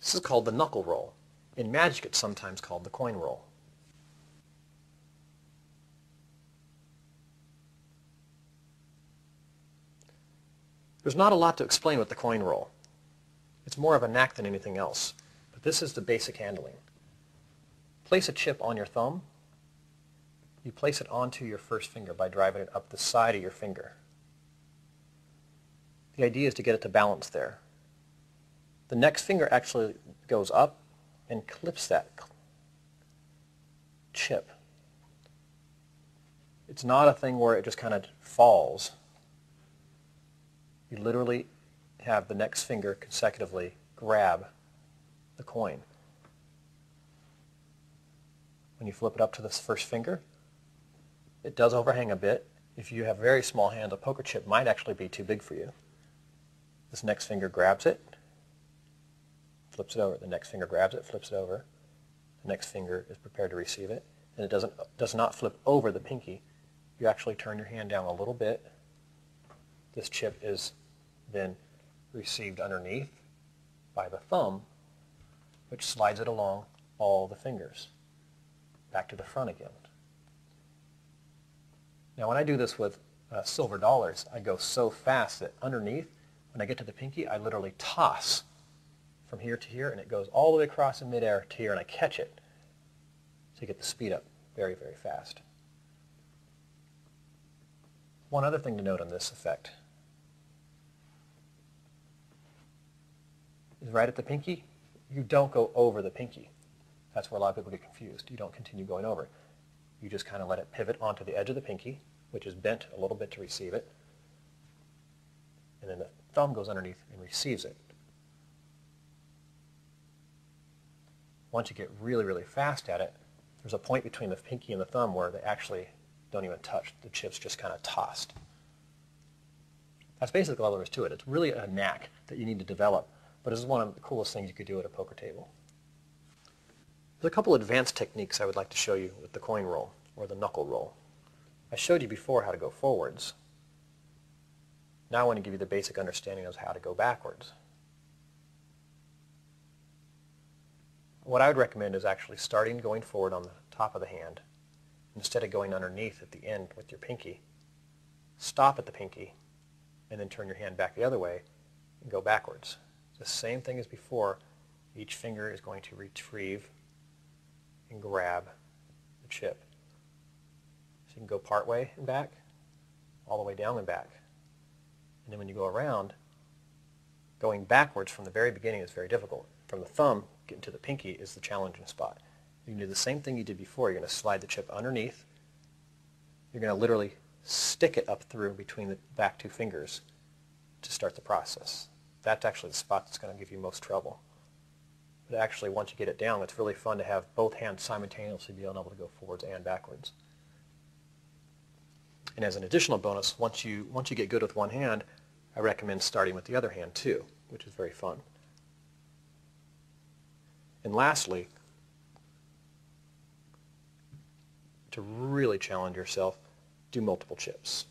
This is called the knuckle roll. In Magic, it's sometimes called the coin roll. There's not a lot to explain with the coin roll. It's more of a knack than anything else. But this is the basic handling. Place a chip on your thumb. You place it onto your first finger by driving it up the side of your finger. The idea is to get it to balance there. The next finger actually goes up and clips that chip. It's not a thing where it just kind of falls. You literally have the next finger consecutively grab the coin. When you flip it up to the first finger, it does overhang a bit. If you have very small hands, a poker chip might actually be too big for you. This next finger grabs it, flips it over. The next finger grabs it, flips it over. The next finger is prepared to receive it. And it does not flip over the pinky. You actually turn your hand down a little bit. This chip is then received underneath by the thumb, which slides it along all the fingers. Back to the front again. Now when I do this with silver dollars, I go so fast that underneath, when I get to the pinky, I literally toss from here to here, and it goes all the way across in midair to here, and I catch it. So you get the speed up very, very fast. One other thing to note on this effect is right at the pinky, you don't go over the pinky. That's where a lot of people get confused. You don't continue going over. You just kind of let it pivot onto the edge of the pinky, which is bent a little bit to receive it. And then the thumb goes underneath and receives it. Once you get really, really fast at it, there's a point between the pinky and the thumb where they actually don't even touch. The chip's just kind of tossed. That's basically all there is to it. It's really a knack that you need to develop, but this is one of the coolest things you could do at a poker table. There's a couple advanced techniques I would like to show you with the coin roll, or the knuckle roll. I showed you before how to go forwards. Now I want to give you the basic understanding of how to go backwards. What I would recommend is actually starting going forward on the top of the hand. Instead of going underneath at the end with your pinky, stop at the pinky and then turn your hand back the other way and go backwards. The same thing as before. Each finger is going to retrieve and grab the chip. So you can go part way and back, all the way down and back. And then when you go around, going backwards from the very beginning is very difficult. From the thumb, getting to the pinky is the challenging spot. You can do the same thing you did before. You're going to slide the chip underneath. You're going to literally stick it up through between the back two fingers to start the process. That's actually the spot that's going to give you most trouble. But actually, once you get it down, it's really fun to have both hands simultaneously be able to go forwards and backwards. And as an additional bonus, once you get good with one hand, I recommend starting with the other hand too, which is very fun. And lastly, to really challenge yourself, do multiple chips.